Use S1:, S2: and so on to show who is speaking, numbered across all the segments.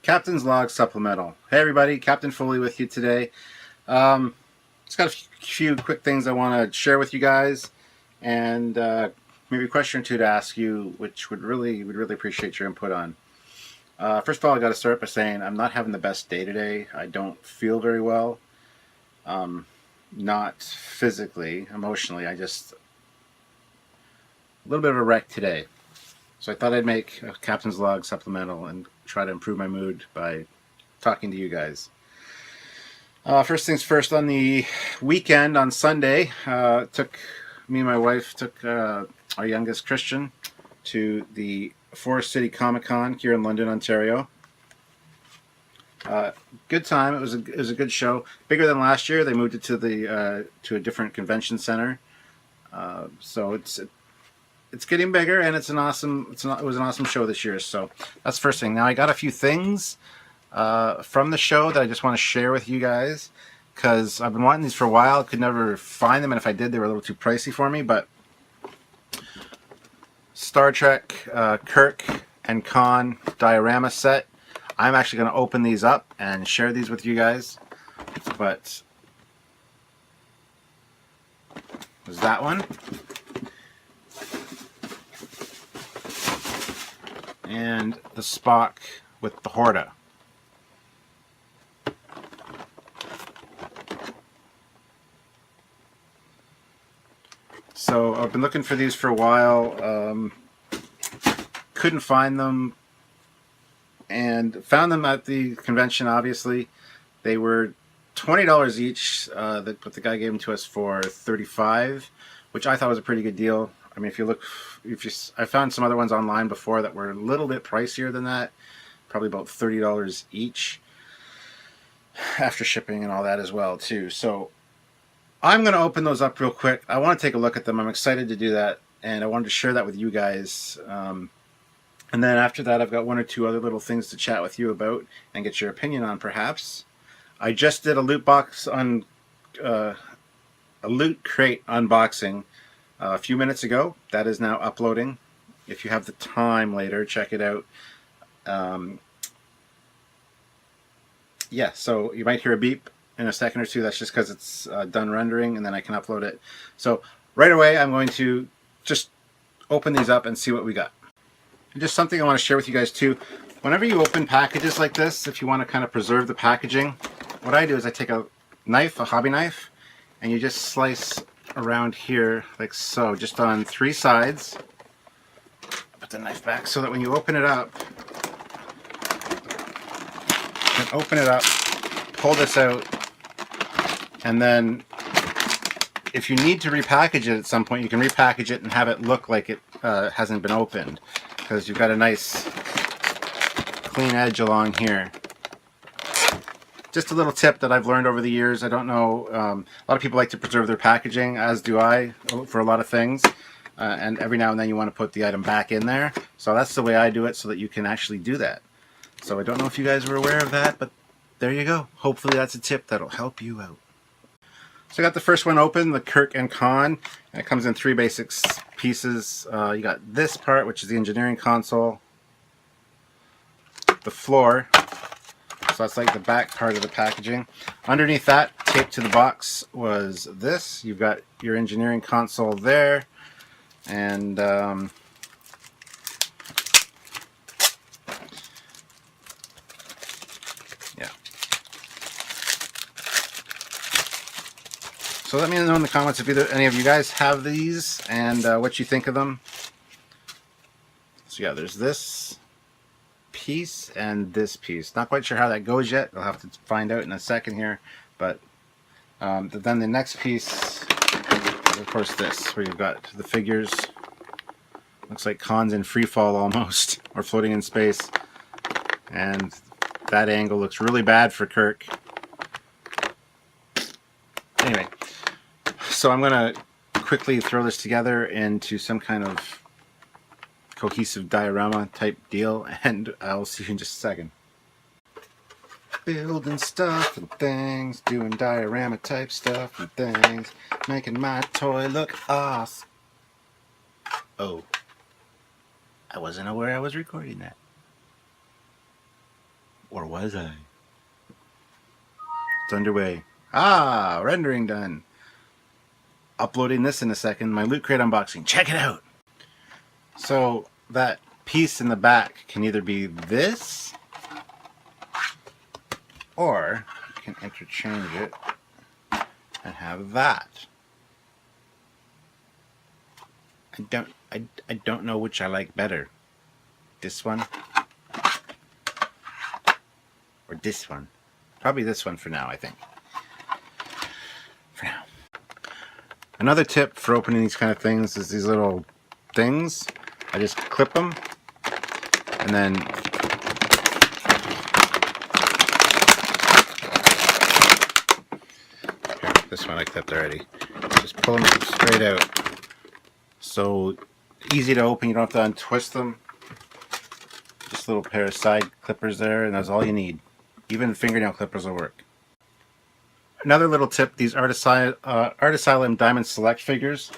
S1: Captain's Log Supplemental. Hey everybody, Captain Foley with you today. Just got a few quick things I want to share with you guys, and maybe a question or two to ask you, which would really appreciate your input on. First of all, I got to start by saying I'm not having the best day today. I don't feel very well. Not physically, emotionally. I just a little bit of a wreck today. So I thought I'd make a Captain's Log Supplemental and try to improve my mood by talking to you guys. First things first, on the weekend, on Sunday, me and my wife took our youngest Christian to the Forest City Comic-Con here in London, Ontario. Good time. It was a good show. Bigger than last year. They moved it to a different convention center. So it's getting bigger, and it was an awesome show this year. So that's the first thing. Now I got a few things from the show that I just want to share with you guys, because I've been wanting these for a while. Could never find them, and if I did, they were a little too pricey for me. But Star Trek Kirk and Khan diorama set. I'm actually going to open these up and share these with you guys. But there's that one. And the Spock with the Horta. So I've been looking for these for a while. Couldn't find them, and found them at the convention. Obviously, they were $20 each. But the guy gave them to us for $35, which I thought was a pretty good deal. I mean, I found some other ones online before that were a little bit pricier than that, probably about $30 each, after shipping and all that as well too. So I'm going to open those up real quick. I want to take a look at them. I'm excited to do that, and I wanted to share that with you guys. And then after that, I've got one or two other little things to chat with you about and get your opinion on, perhaps. I just did a loot crate unboxing a few minutes ago. That is now uploading. If you have the time later, check it out. Yeah, so you might hear a beep in a second or two. That's just because it's done rendering, and then I can upload it. So right away, I'm going to just open these up and see what we got. And just something I want to share with you guys too. Whenever you open packages like this, if you want to kind of preserve the packaging, what I do is I take a knife, a hobby knife, and you just slice around here like so, just on 3 sides. Put the knife back so that when you open it up, you can open it up, pull this out, and then if you need to repackage it at some point, you can repackage it and have it look like it hasn't been opened, because you've got a nice clean edge along here. Just a little tip that I've learned over the years. I don't know, a lot of people like to preserve their packaging, as do I, for a lot of things. And every now and then you want to put the item back in there. So that's the way I do it, so that you can actually do that. So I don't know if you guys were aware of that, but there you go. Hopefully that's a tip that'll help you out. So I got the first one open, the Kirk and Khan. And it comes in 3 basic pieces. You got this part, which is the engineering console. The floor. So that's like the back part of the packaging. Underneath that, taped to the box, was this. You've got your engineering console there. And yeah. So let me know in the comments if any of you guys have these and what you think of them. So yeah, there's this piece and this piece. Not quite sure how that goes yet. I'll have to find out in a second here. But then the next piece is, of course, this, where you've got the figures. Looks like Khan's in free fall almost, or floating in space. And that angle looks really bad for Kirk. Anyway, so I'm going to quickly throw this together into some kind of cohesive diorama type deal, and I'll see you in just a second. Building stuff and things, doing diorama type stuff and things, making my toy look awesome. Oh, I wasn't aware I was recording that. Or was I? It's underway. Ah, rendering done. Uploading this in a second. My Loot Crate unboxing. Check it out. So that piece in the back can either be this, or you can interchange it and have that. I don't know which I like better. This one or this one. Probably this one for now, I think. For now. Another tip for opening these kind of things is these little things. I just clip them and then here, this one I clipped already. Just pull them straight out. So easy to open, you don't have to untwist them. Just a little pair of side clippers there, and that's all you need. Even fingernail clippers will work. Another little tip, these Art Asylum Diamond Select figures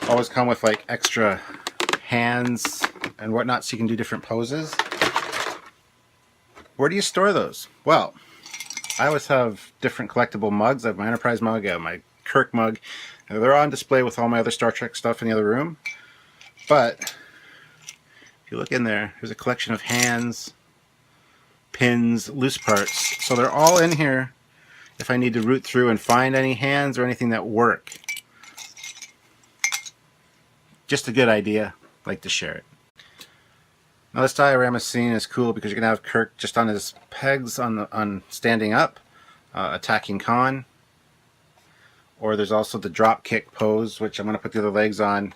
S1: always come with like extra hands and whatnot so you can do different poses. Where do you store those? Well, I always have different collectible mugs. I have my Enterprise mug, I have my Kirk mug. They're on display with all my other Star Trek stuff in the other room. But if you look in there, there's a collection of hands, pins, loose parts. So they're all in here if I need to root through and find any hands or anything that work. Just a good idea. I'd like to share it. Now this diorama scene is cool because you can have Kirk just on his pegs on standing up, attacking Khan. Or there's also the drop kick pose, which I'm going to put the other legs on,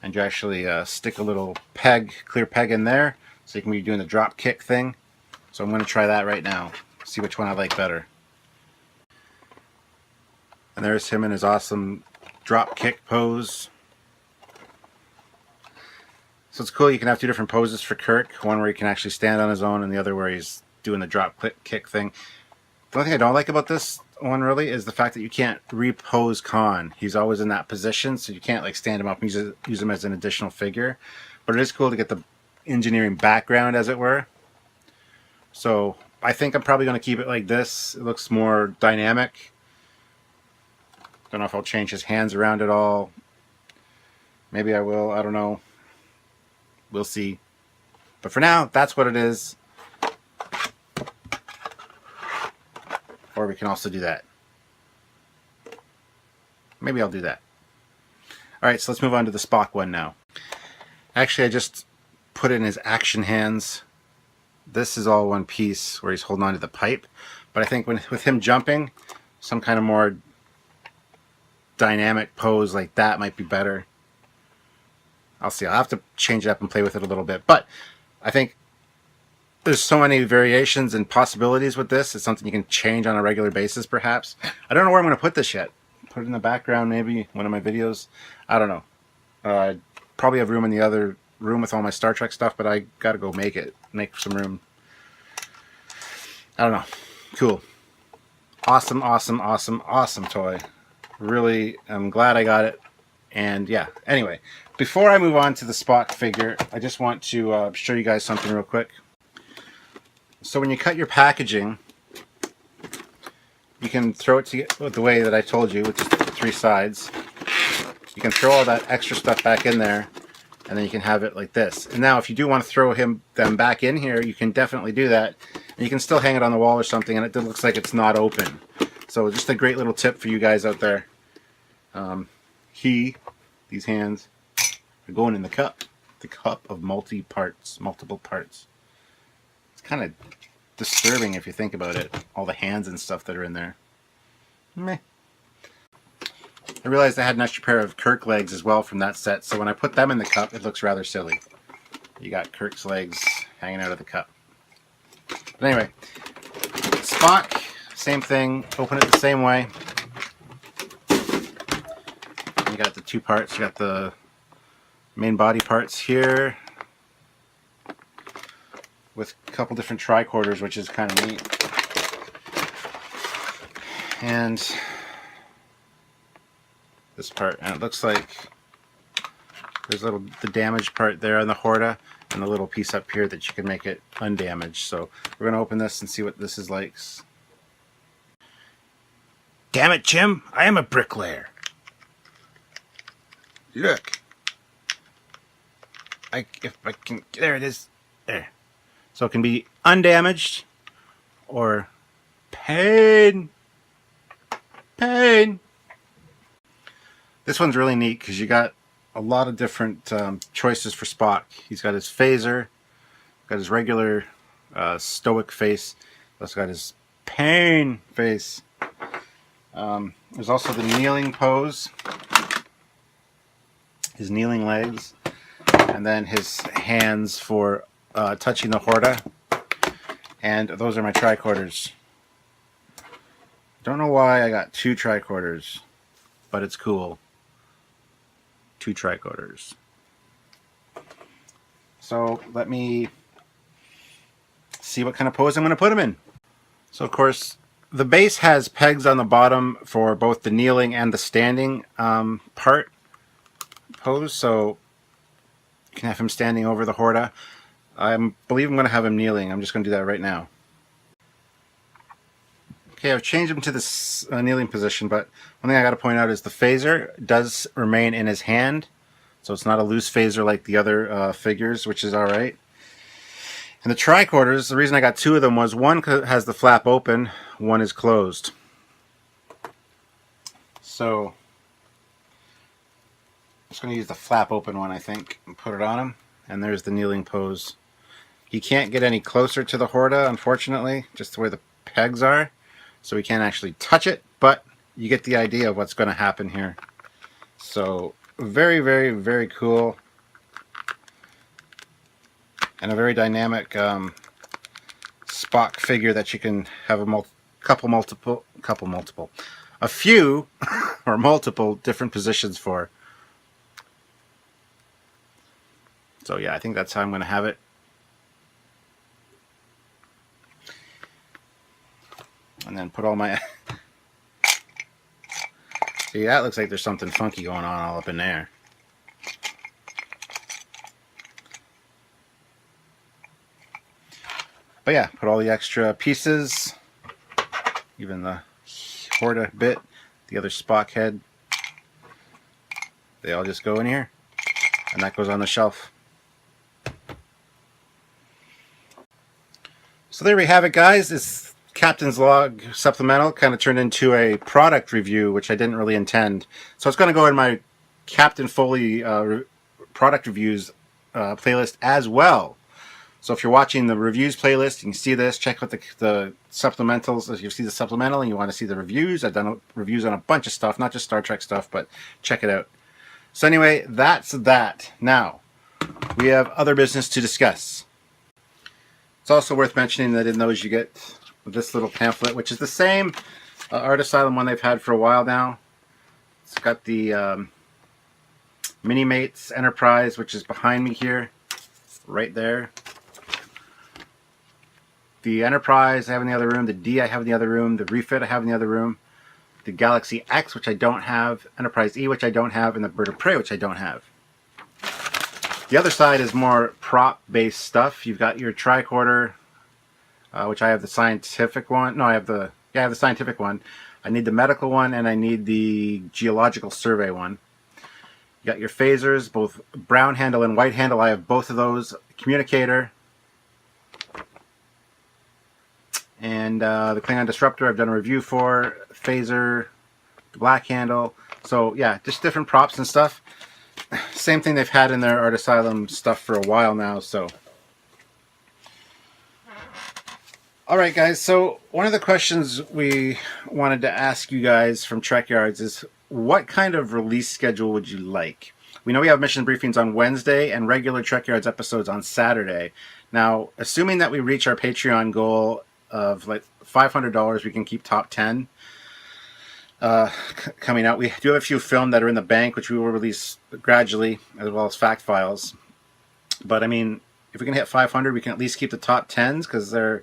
S1: and you actually stick a little peg, clear peg in there, so you can be doing the drop kick thing. So I'm going to try that right now, see which one I like better. And there's him in his awesome drop kick pose. So it's cool, you can have two different poses for Kirk, one where he can actually stand on his own and the other where he's doing the drop kick thing. The only thing I don't like about this one really is the fact that you can't repose Khan. He's always in that position, so you can't like stand him up and use him as an additional figure. But it is cool to get the engineering background, as it were. So I think I'm probably going to keep it like this. It looks more dynamic. Don't know if I'll change his hands around at all. Maybe I will, I don't know. We'll see. But for now, that's what it is. Or we can also do that. Maybe I'll do that. Alright, so let's move on to the Spock one now. Actually, I just put in his action hands. This is all one piece where he's holding on to the pipe. But I think with him jumping, some kind of more dynamic pose like that might be better. I'll see. I'll have to change it up and play with it a little bit. But I think there's so many variations and possibilities with this. It's something you can change on a regular basis, perhaps. I don't know where I'm going to put this yet. Put it in the background, maybe one of my videos. I don't know. I probably have room in the other room with all my Star Trek stuff, but I got to go make some room. I don't know. Cool. Awesome, awesome, awesome, awesome toy. Really, I'm glad I got it. And yeah, anyway, before I move on to the Spock figure, I just want to show you guys something real quick. So when you cut your packaging, you can throw it the way that I told you, with just the three sides. You can throw all that extra stuff back in there, and then you can have it like this. And now if you do want to throw them back in here, you can definitely do that. And you can still hang it on the wall or something, and it looks like it's not open. So just a great little tip for you guys out there. These hands are going in the cup of multiple parts. It's kind of disturbing if you think about it, all the hands and stuff that are in there. Meh. I realized I had an extra pair of Kirk legs as well from that set, so when I put them in the cup, it looks rather silly. You got Kirk's legs hanging out of the cup. But anyway, Spock, same thing, open it the same way. You got the two parts, you got the main body parts here with a couple different tricorders, which is kind of neat. and this part, and it looks like there's the damaged part there on the Horta, and the little piece up here that you can make it undamaged. So we're going to open this and see what this is like. Damn it, Jim! I am a bricklayer. Look, if I can, there it is, there. So it can be undamaged or pain. This one's really neat because you got a lot of different choices for Spock. He's got his phaser, got his regular stoic face, also got his pain face. There's also the kneeling pose, his kneeling legs, and then his hands for touching the Horta. And those are my tricorders. Don't know why I got 2 tricorders, but it's cool. 2 tricorders. So let me see what kind of pose I'm going to put them in. So of course, the base has pegs on the bottom for both the kneeling and the standing part pose. So you can have him standing over the Horta. I believe I'm going to have him kneeling. I'm just going to do that right now. Okay, I've changed him to this kneeling position, but one thing I got to point out is the phaser does remain in his hand, so it's not a loose phaser like the other figures, which is alright. And the tricorders, the reason I got 2 of them was one has the flap open, one is closed. So I'm just going to use the flap open one, I think, and put it on him. And there's the kneeling pose. He can't get any closer to the Horta, unfortunately, just the way the pegs are. So we can't actually touch it, but you get the idea of what's going to happen here. So very, very, very cool. And a very dynamic Spock figure that you can have a few or multiple different positions for. So yeah, I think that's how I'm going to have it. And then put all my... See, that looks like there's something funky going on all up in there. But yeah, put all the extra pieces, even the Horta bit, the other Spock head. They all just go in here, and that goes on the shelf. So there we have it, guys. This Captain's Log supplemental kind of turned into a product review, which I didn't really intend. So it's going to go in my Captain Foley product reviews playlist as well. So if you're watching the reviews playlist, you can see this. Check out the supplementals. If you see the supplemental and you want to see the reviews, I've done reviews on a bunch of stuff, not just Star Trek stuff, but check it out. So anyway, that's that. Now, we have other business to discuss. It's also worth mentioning that in those you get this little pamphlet, which is the same Art Asylum one they've had for a while now. It's got the Mini-Mates Enterprise, which is behind me here, right there. The Enterprise I have in the other room, the D I have in the other room, the Refit I have in the other room, the Galaxy X, which I don't have, Enterprise E, which I don't have, and the Bird of Prey, which I don't have. The other side is more prop-based stuff. You've got your tricorder, which I have the scientific one. No, I have the scientific one. I need the medical one, and I need the geological survey one. You got your phasers, both brown handle and white handle. I have both of those. Communicator. And the Klingon Disruptor I've done a review for. Phaser, the black handle. So yeah, just different props and stuff. Same thing they've had in their Art Asylum stuff for a while now. So, alright guys, so one of the questions we wanted to ask you guys from Trekyards is, what kind of release schedule would you like? We know we have mission briefings on Wednesday and regular Trekyards episodes on Saturday. Now, assuming that we reach our Patreon goal of like $500, we can keep top 10 coming out. We do have a few filmed that are in the bank, which we will release gradually, as well as fact files. But I mean, if we can hit 500, we can at least keep the top 10s, because they're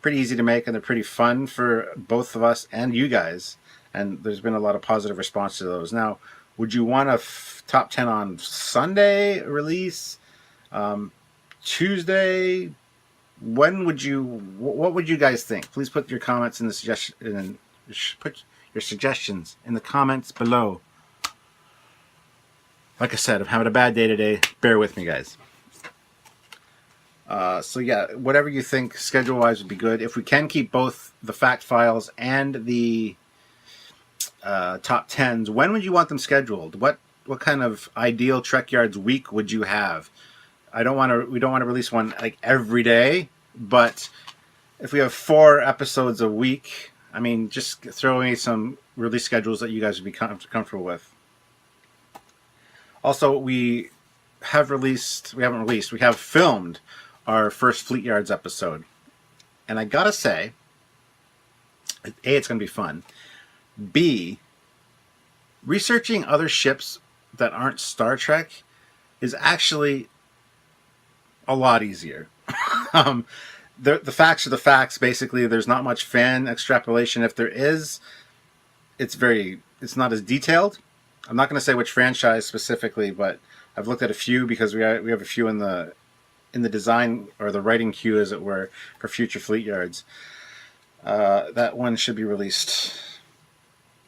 S1: pretty easy to make, and they're pretty fun for both of us and you guys. And there's been a lot of positive response to those. Now, would you want a top 10 on Sunday release? Tuesday? When would you? What would you guys think? Please put your comments in the suggestion. Put your suggestions in the comments below. Like I said, I'm having a bad day today. Bear with me, guys. So yeah, whatever you think schedule-wise would be good. If we can keep both the fact files and the top 10s, when would you want them scheduled? What kind of ideal Trekyards week would you have? We don't want to release one like every day, but if we have 4 episodes a week, I mean, just throw me some release schedules that you guys would be comfortable with. Also, we have filmed our first Fleet Yards episode. And I gotta say, A, it's gonna be fun. B, researching other ships that aren't Star Trek is actually a lot easier. The facts are the facts. Basically, there's not much fan extrapolation. If there is, it's not as detailed. I'm not going to say which franchise specifically, but I've looked at a few because we have a few in the design or the writing queue, as it were, for future Fleet Yards. That one should be released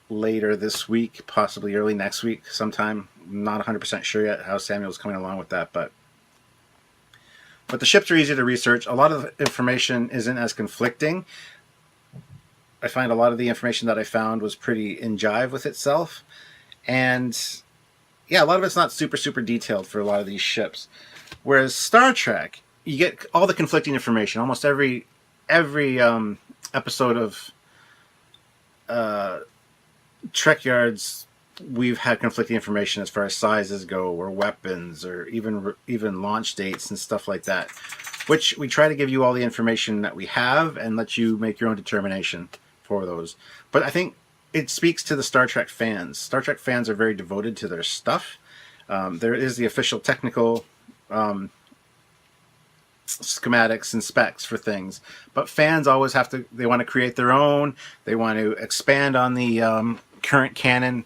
S1: later this week, possibly early next week sometime. I'm not 100% sure yet how Samuel's coming along with that, but the ships are easy to research. A lot of the information isn't as conflicting. I find a lot of the information that I found was pretty in jive with itself. And yeah, a lot of it's not super, super detailed for a lot of these ships. Whereas Star Trek, you get all the conflicting information. Almost every episode of Trekyards, we've had conflicting information as far as sizes go, or weapons, or even launch dates and stuff like that, which we try to give you all the information that we have and let you make your own determination for those. But I think it speaks to the Star Trek fans. Star Trek fans are very devoted to their stuff. There is the official technical schematics and specs for things, but fans always they want to create their own. They want to expand on the current canon.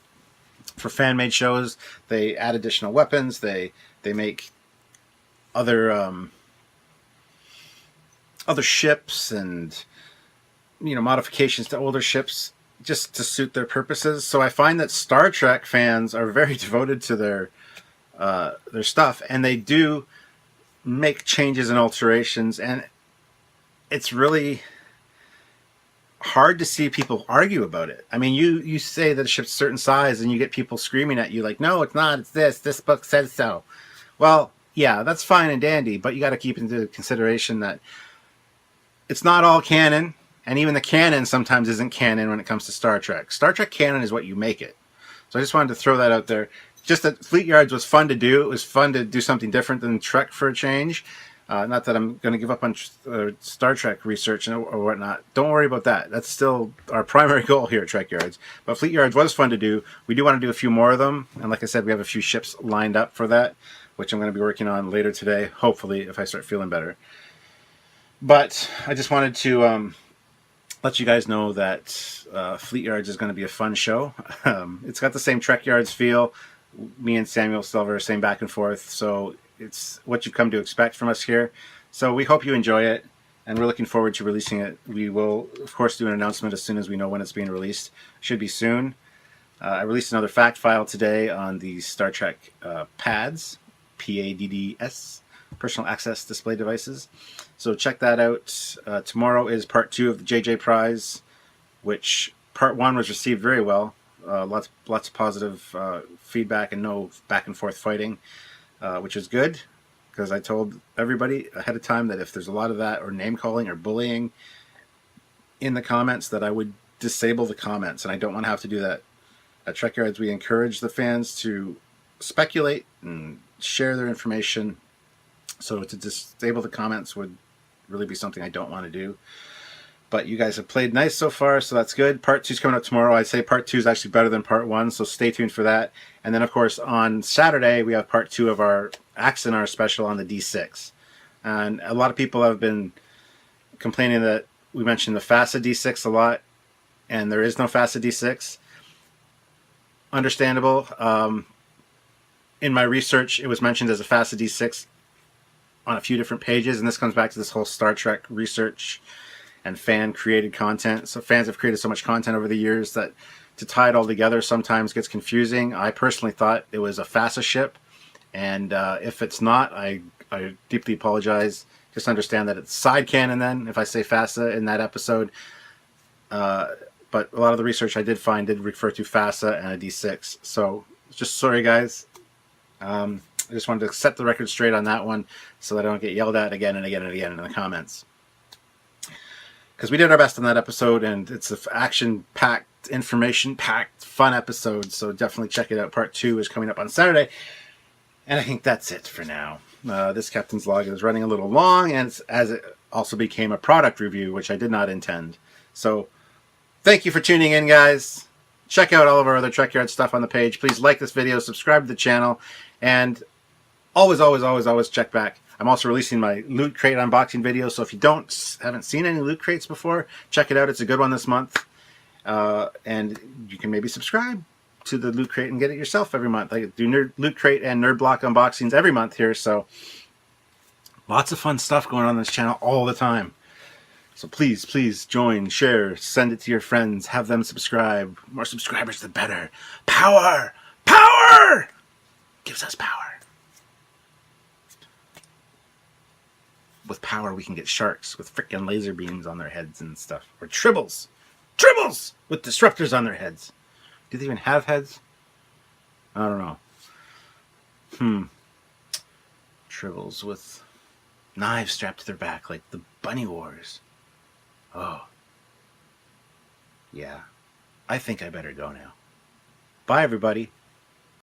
S1: For fan-made shows, they add additional weapons. They make other ships and modifications to older ships just to suit their purposes. So I find that Star Trek fans are very devoted to their stuff, and they do make changes and alterations, and it's really hard to see people argue about it. I mean, you say that a ship's a certain size and you get people screaming at you like, no, it's not, it's this book says so. Well, yeah, that's fine and dandy, but you got to keep into consideration that it's not all canon, and even the canon sometimes isn't canon when it comes to Star Trek. Star Trek canon is what you make it. So I just wanted to throw that out there. Just that Fleet Yards was fun to do. It was fun to do something different than Trek for a change. Not that I'm going to give up on Star Trek research or whatnot. Don't worry about that. That's still our primary goal here at Trekyards. But Fleet Yards was fun to do. We do want to do a few more of them. And like I said, we have a few ships lined up for that, which I'm going to be working on later today, hopefully, if I start feeling better. But I just wanted to let you guys know that Fleet Yards is going to be a fun show. It's got the same Trekyards feel. Me and Samuel still have our same back and forth. So it's what you've come to expect from us here. So we hope you enjoy it, and we're looking forward to releasing it. We will, of course, do an announcement as soon as we know when it's being released. Should be soon. I released another fact file today on the Star Trek PADS, PADDS, Personal Access Display Devices. So check that out. Tomorrow is part 2 of the JJ Prize, which part 1 was received very well. Lots of positive feedback and no back and forth fighting. Which is good, because I told everybody ahead of time that if there's a lot of that, or name calling or bullying in the comments, that I would disable the comments, and I don't want to have to do that. At Trekyards, we encourage the fans to speculate and share their information, so to disable the comments would really be something I don't want to do. But you guys have played nice so far, so that's good. Part 2 is coming up tomorrow. I'd say part 2 is actually better than part 1, so stay tuned for that. And then, of course, on Saturday, we have part 2 of our Axonar special on the D6. And a lot of people have been complaining that we mentioned the FASA D6 a lot, and there is no FASA D6. Understandable. In my research, it was mentioned as a FASA D6 on a few different pages, and this comes back to this whole Star Trek research and fan-created content. So fans have created so much content over the years that to tie it all together sometimes gets confusing. I personally thought it was a FASA ship, and if it's not, I deeply apologize. Just understand that it's side canon then, if I say FASA in that episode. But a lot of the research I did find did refer to FASA and a D6. So just sorry, guys. I just wanted to set the record straight on that one so that I don't get yelled at again and again and again in the comments. Because we did our best on that episode, and it's an action-packed, information-packed, fun episode. So definitely check it out. Part 2 is coming up on Saturday. And I think that's it for now. This Captain's Log is running a little long, and as it also became a product review, which I did not intend. So thank you for tuning in, guys. Check out all of our other Trekyards stuff on the page. Please like this video, subscribe to the channel, and always, always, always, always check back. I'm also releasing my Loot Crate unboxing video, so if you haven't seen any Loot Crates before, check it out. It's a good one this month. And you can maybe subscribe to the Loot Crate and get it yourself every month. I do Loot Crate and Nerd Block unboxings every month here, so lots of fun stuff going on this channel all the time. So please, please join, share, send it to your friends, have them subscribe. More subscribers, the better. Power! Power! Gives us power. With power, we can get sharks with frickin' laser beams on their heads and stuff. Or tribbles! Tribbles! With disruptors on their heads. Do they even have heads? I don't know. Tribbles with knives strapped to their back like the Bunny Wars. Oh. Yeah. I think I better go now. Bye, everybody.